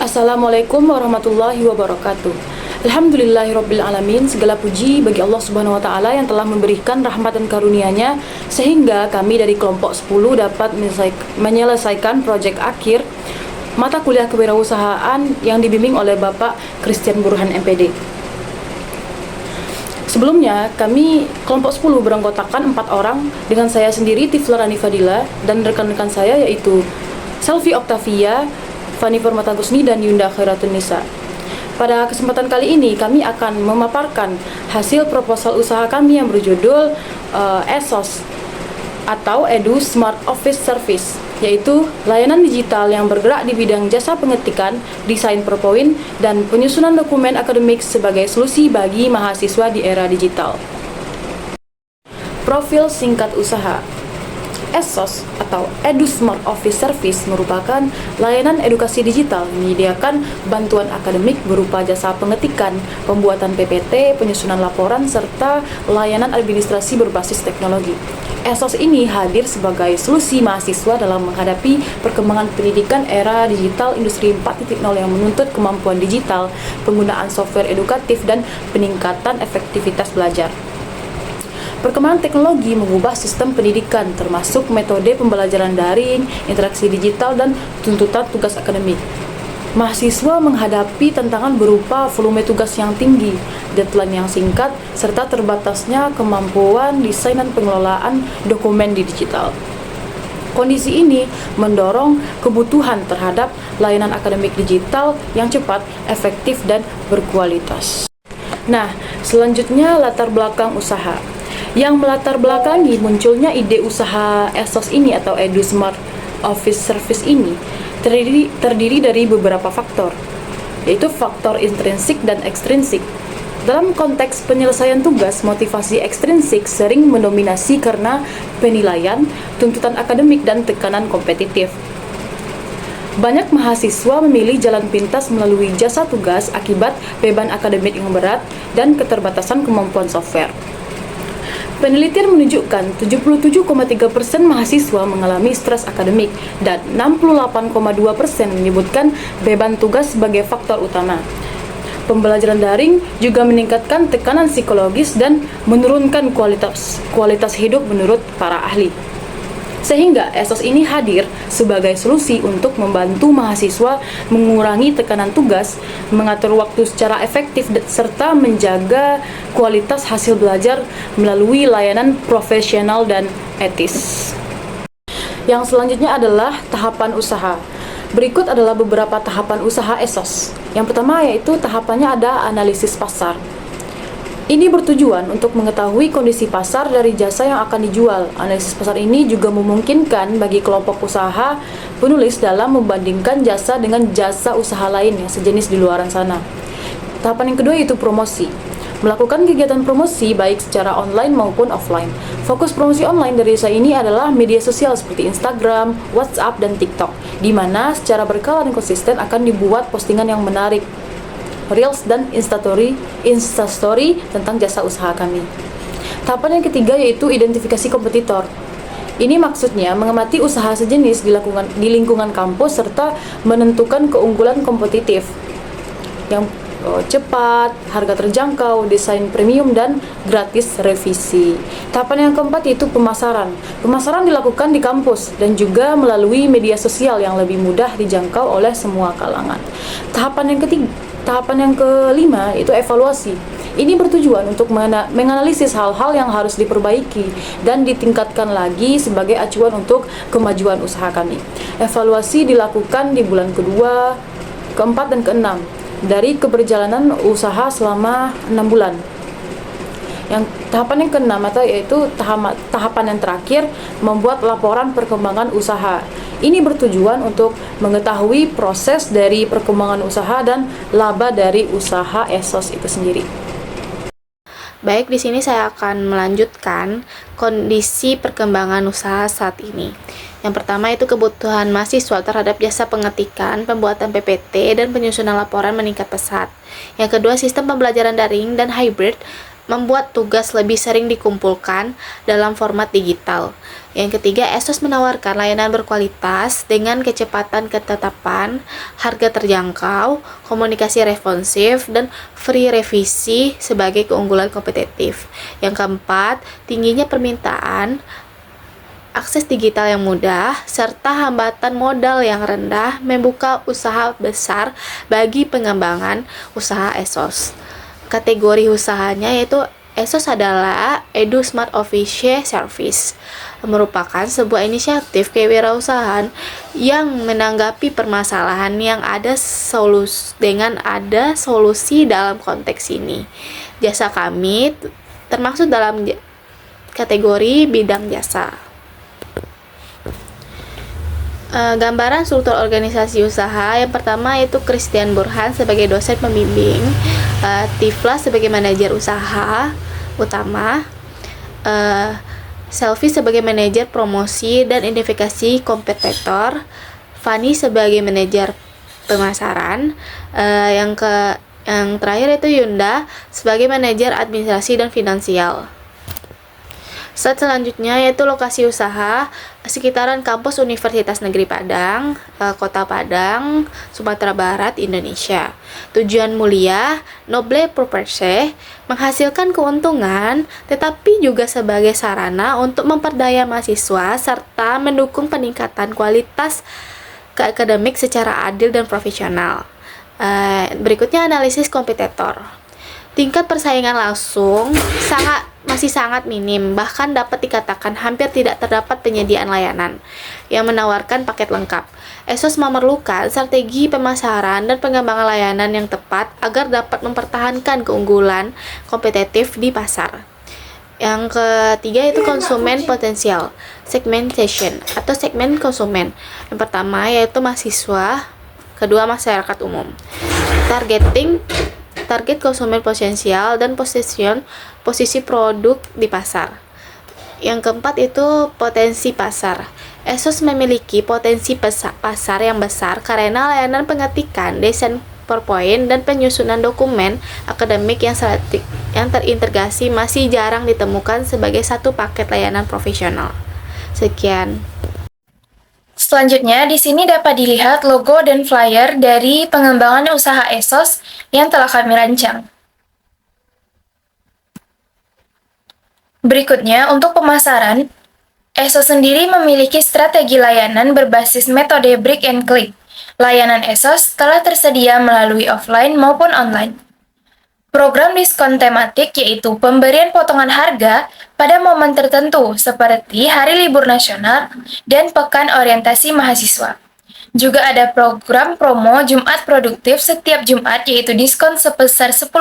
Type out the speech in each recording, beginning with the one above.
Assalamualaikum warahmatullahi wabarakatuh. Alhamdulillahirabbil alamin. Segala puji bagi Allah Subhanahu wa taala yang telah memberikan rahmat dan karunia-Nya sehingga kami dari kelompok 10 dapat menyelesaikan proyek akhir mata kuliah kewirausahaan yang dibimbing oleh Bapak Christian Burhan MPD. Sebelumnya, kami kelompok 10 beranggotakan 4 orang dengan saya sendiri Tifla Rani Fadila dan rekan-rekan saya yaitu Selvi Octavia, Fani Permata Gusni, dan Yunda Khairatun Nisa. Pada kesempatan kali ini kami akan memaparkan hasil proposal usaha kami yang berjudul ESOS atau Edu Smart Office Service, yaitu layanan digital yang bergerak di bidang jasa pengetikan, desain PowerPoint, dan penyusunan dokumen akademik sebagai solusi bagi mahasiswa di era digital. Profil singkat usaha. ESOS atau Edu Smart Office Service merupakan layanan edukasi digital yang menyediakan bantuan akademik berupa jasa pengetikan, pembuatan PPT, penyusunan laporan, serta layanan administrasi berbasis teknologi. ESOS ini hadir sebagai solusi mahasiswa dalam menghadapi perkembangan pendidikan era digital industri 4.0 yang menuntut kemampuan digital, penggunaan software edukatif, dan peningkatan efektivitas belajar. Perkembangan teknologi mengubah sistem pendidikan, termasuk metode pembelajaran daring, interaksi digital, dan tuntutan tugas akademik. Mahasiswa menghadapi tantangan berupa volume tugas yang tinggi, deadline yang singkat, serta terbatasnya kemampuan desain dan pengelolaan dokumen di digital. Kondisi ini mendorong kebutuhan terhadap layanan akademik digital yang cepat, efektif, dan berkualitas. Nah, selanjutnya latar belakang usaha. Yang melatar belakangi munculnya ide usaha ESOS ini atau Edu Smart Office Service ini terdiri dari beberapa faktor, yaitu faktor intrinsik dan ekstrinsik. Dalam konteks penyelesaian tugas, motivasi ekstrinsik sering mendominasi karena penilaian, tuntutan akademik, dan tekanan kompetitif. Banyak mahasiswa memilih jalan pintas melalui jasa tugas akibat beban akademik yang berat dan keterbatasan kemampuan software. Penelitian menunjukkan 77,3% mahasiswa mengalami stres akademik dan 68,2% menyebutkan beban tugas sebagai faktor utama. Pembelajaran daring juga meningkatkan tekanan psikologis dan menurunkan kualitas hidup menurut para ahli. Sehingga ESOS ini hadir sebagai solusi untuk membantu mahasiswa mengurangi tekanan tugas, mengatur waktu secara efektif, serta menjaga kualitas hasil belajar melalui layanan profesional dan etis. Yang selanjutnya adalah tahapan usaha. Berikut adalah beberapa tahapan usaha ESOS. Yang pertama yaitu tahapannya ada analisis pasar. Ini bertujuan untuk mengetahui kondisi pasar dari jasa yang akan dijual. Analisis pasar ini juga memungkinkan bagi kelompok usaha penulis dalam membandingkan jasa dengan jasa usaha lain yang sejenis di luaran sana. Tahapan yang kedua yaitu promosi. Melakukan kegiatan promosi baik secara online maupun offline. Fokus promosi online dari desa ini adalah media sosial seperti Instagram, WhatsApp, dan TikTok, di mana secara berkala dan konsisten akan dibuat postingan yang menarik, Reels dan Instastory tentang jasa usaha kami. Tahapan yang ketiga yaitu identifikasi kompetitor. Ini maksudnya mengamati usaha sejenis di lingkungan kampus serta menentukan keunggulan kompetitif yang cepat, harga terjangkau, desain premium, dan gratis revisi. Tahapan yang keempat yaitu pemasaran. Pemasaran dilakukan di kampus dan juga melalui media sosial yang lebih mudah dijangkau oleh semua kalangan. Tahapan yang kelima yaitu evaluasi. Ini bertujuan untuk menganalisis hal-hal yang harus diperbaiki dan ditingkatkan lagi sebagai acuan untuk kemajuan usaha kami. Evaluasi dilakukan di bulan kedua, keempat, dan keenam dari keberjalanan usaha selama 6 bulan. Yang tahapan yang keenam atau yaitu tahapan yang terakhir membuat laporan perkembangan usaha. Ini bertujuan untuk mengetahui proses dari perkembangan usaha dan laba dari usaha ESOS itu sendiri. Baik, di sini saya akan melanjutkan kondisi perkembangan usaha saat ini. Yang pertama itu kebutuhan mahasiswa terhadap jasa pengetikan, pembuatan PPT, dan penyusunan laporan meningkat pesat. Yang kedua, sistem pembelajaran daring dan hybrid membuat tugas lebih sering dikumpulkan dalam format digital. Yang ketiga, ASOS menawarkan layanan berkualitas dengan kecepatan ketetapan, harga terjangkau, komunikasi responsif, dan free revisi sebagai keunggulan kompetitif. Yang keempat, tingginya permintaan, akses digital yang mudah, serta hambatan modal yang rendah membuka usaha besar bagi pengembangan usaha ASOS. Kategori usahanya yaitu ASOS adalah Edu Smart Office Service, merupakan sebuah inisiatif kewirausahaan yang menanggapi permasalahan yang ada solusi dalam konteks ini. Jasa kami termasuk dalam kategori bidang jasa. Gambaran struktur organisasi usaha yang pertama yaitu Christian Burhan sebagai dosen pembimbing, Tifla sebagai manajer usaha utama, Selvi sebagai manajer promosi dan identifikasi kompetitor, Fani sebagai manajer pemasaran, yang terakhir itu Yunda sebagai manajer administrasi dan finansial. Selanjutnya yaitu lokasi usaha sekitaran kampus Universitas Negeri Padang, Kota Padang, Sumatera Barat, Indonesia. Tujuan mulia, noble purpose, menghasilkan keuntungan, tetapi juga sebagai sarana untuk memperdaya mahasiswa serta mendukung peningkatan kualitas akademik secara adil dan profesional. Berikutnya analisis kompetitor. Tingkat persaingan langsung masih sangat minim, bahkan dapat dikatakan hampir tidak terdapat penyediaan layanan yang menawarkan paket lengkap. ASOS memerlukan strategi pemasaran dan pengembangan layanan yang tepat agar dapat mempertahankan keunggulan kompetitif di pasar. Yang ketiga itu konsumen potensial, segmentation atau segmen konsumen. Yang pertama yaitu mahasiswa, kedua masyarakat umum. Target konsumen potensial dan posisi produk di pasar. Yang keempat itu potensi pasar. ASOS memiliki potensi pasar yang besar karena layanan pengetikan, desain PowerPoint, dan penyusunan dokumen akademik yang terintegrasi masih jarang ditemukan sebagai satu paket layanan profesional. Sekian. Selanjutnya, di sini dapat dilihat logo dan flyer dari pengembangan usaha ASOS yang telah kami rancang. Berikutnya, untuk pemasaran, ASOS sendiri memiliki strategi layanan berbasis metode break and click. Layanan ASOS telah tersedia melalui offline maupun online. Program diskon tematik yaitu pemberian potongan harga pada momen tertentu seperti Hari Libur Nasional dan Pekan Orientasi Mahasiswa. Juga ada program promo Jumat Produktif setiap Jumat yaitu diskon sebesar 10%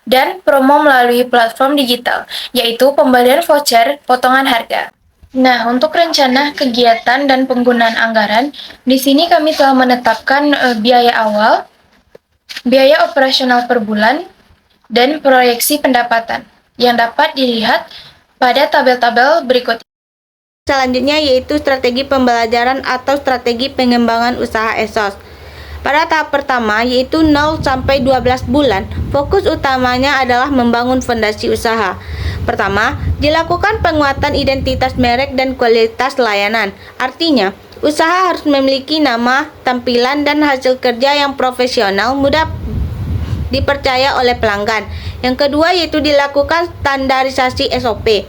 dan promo melalui platform digital yaitu pembelian voucher potongan harga. Nah, untuk rencana kegiatan dan penggunaan anggaran, di sini kami telah menetapkan biaya awal, biaya operasional per bulan, dan proyeksi pendapatan yang dapat dilihat pada tabel-tabel berikut. Selanjutnya yaitu strategi pembelajaran atau strategi pengembangan usaha ASOS. Pada tahap pertama yaitu 0 sampai 12 bulan, fokus utamanya adalah membangun fondasi usaha. Pertama, dilakukan penguatan identitas merek dan kualitas layanan. Artinya, usaha harus memiliki nama, tampilan, dan hasil kerja yang profesional, mudah dipercaya oleh pelanggan. Yang kedua yaitu dilakukan standarisasi SOP,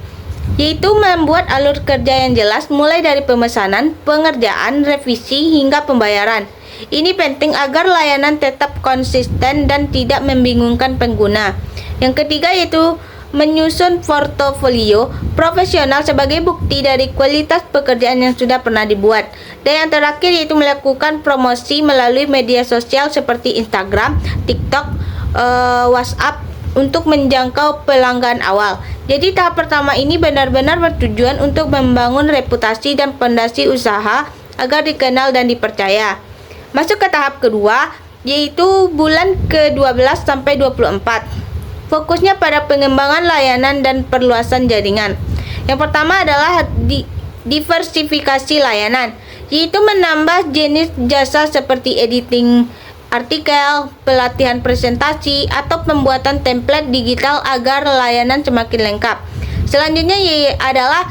yaitu membuat alur kerja yang jelas mulai dari pemesanan, pengerjaan, revisi, hingga pembayaran. Ini penting agar layanan tetap konsisten dan tidak membingungkan pengguna. Yang ketiga yaitu menyusun portofolio profesional sebagai bukti dari kualitas pekerjaan yang sudah pernah dibuat. Dan yang terakhir yaitu melakukan promosi melalui media sosial seperti Instagram, TikTok, WhatsApp untuk menjangkau pelanggan awal. Jadi tahap pertama ini benar-benar bertujuan untuk membangun reputasi dan fondasi usaha agar dikenal dan dipercaya. Masuk ke tahap kedua yaitu bulan ke-12 sampai 24. Fokusnya pada pengembangan layanan dan perluasan jaringan. Yang pertama adalah diversifikasi layanan, yaitu menambah jenis jasa seperti editing artikel, pelatihan presentasi, atau pembuatan template digital agar layanan semakin lengkap. Selanjutnya adalah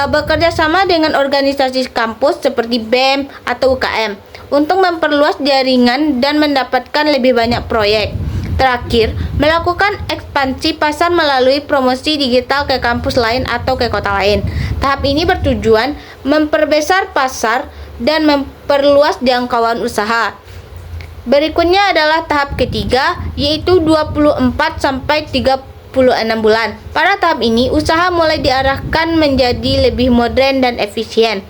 bekerja sama dengan organisasi kampus seperti BEM atau UKM untuk memperluas jaringan dan mendapatkan lebih banyak proyek. Terakhir, melakukan ekspansi pasar melalui promosi digital ke kampus lain atau ke kota lain. Tahap ini bertujuan memperbesar pasar dan memperluas jangkauan usaha. Berikutnya adalah tahap ketiga, yaitu 24 sampai 36 bulan. Pada tahap ini, usaha mulai diarahkan menjadi lebih modern dan efisien.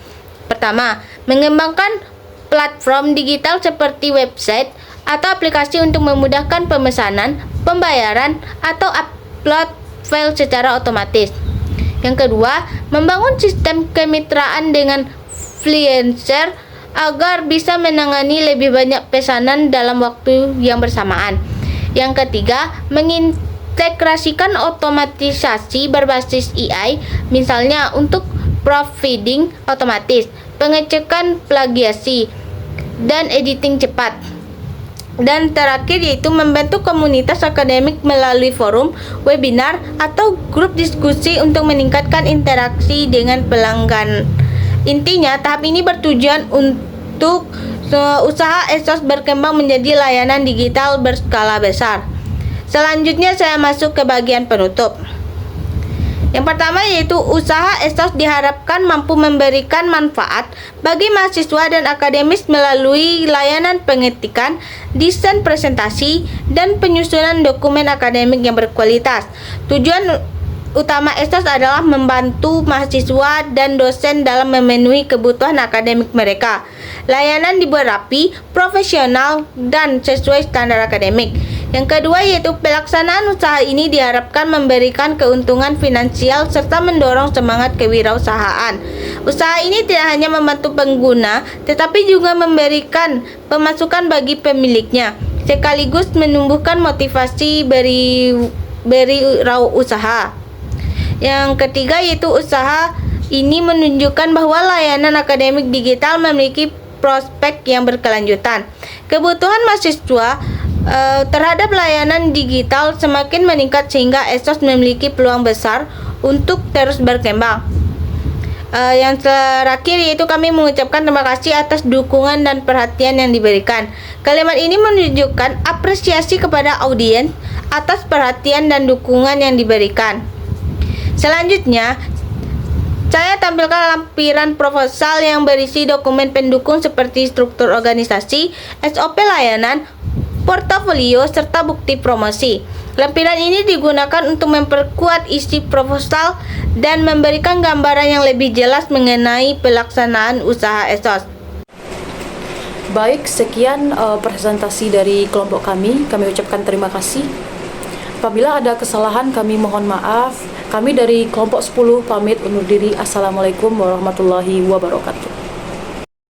Pertama, mengembangkan platform digital seperti website atau aplikasi untuk memudahkan pemesanan, pembayaran, atau upload file secara otomatis. Yang kedua, membangun sistem kemitraan dengan freelancer agar bisa menangani lebih banyak pesanan dalam waktu yang bersamaan. Yang ketiga, mengintegrasikan otomatisasi berbasis AI, misalnya untuk proofreading otomatis, pengecekan plagiasi, dan editing cepat. Dan terakhir yaitu membentuk komunitas akademik melalui forum, webinar, atau grup diskusi untuk meningkatkan interaksi dengan pelanggan. Intinya, tahap ini bertujuan untuk usaha ESOS berkembang menjadi layanan digital berskala besar. Selanjutnya saya masuk ke bagian penutup. Yang pertama yaitu usaha ESOS diharapkan mampu memberikan manfaat bagi mahasiswa dan akademis melalui layanan pengetikan, desain presentasi, dan penyusunan dokumen akademik yang berkualitas. Tujuan utama ESOS adalah membantu mahasiswa dan dosen dalam memenuhi kebutuhan akademik mereka. Layanan dibuat rapi, profesional, dan sesuai standar akademik. Yang kedua yaitu pelaksanaan usaha ini diharapkan memberikan keuntungan finansial serta mendorong semangat kewirausahaan. Usaha ini tidak hanya membantu pengguna, tetapi juga memberikan pemasukan bagi pemiliknya, sekaligus menumbuhkan motivasi berwirausaha. Yang ketiga yaitu usaha ini menunjukkan bahwa layanan akademik digital memiliki prospek yang berkelanjutan. Kebutuhan mahasiswa terhadap layanan digital semakin meningkat sehingga ESOS memiliki peluang besar untuk terus berkembang. Yang terakhir yaitu kami mengucapkan terima kasih atas dukungan dan perhatian yang diberikan. Kalimat ini menunjukkan apresiasi kepada audiens atas perhatian dan dukungan yang diberikan. Selanjutnya, saya tampilkan lampiran proposal yang berisi dokumen pendukung seperti struktur organisasi, SOP layanan, portofolio, serta bukti promosi. Lampiran ini digunakan untuk memperkuat isi proposal dan memberikan gambaran yang lebih jelas mengenai pelaksanaan usaha ESOS. Baik, sekian presentasi dari kelompok kami. Kami ucapkan terima kasih. Apabila ada kesalahan, kami mohon maaf. Kami dari kelompok 10 pamit undur diri. Assalamualaikum warahmatullahi wabarakatuh.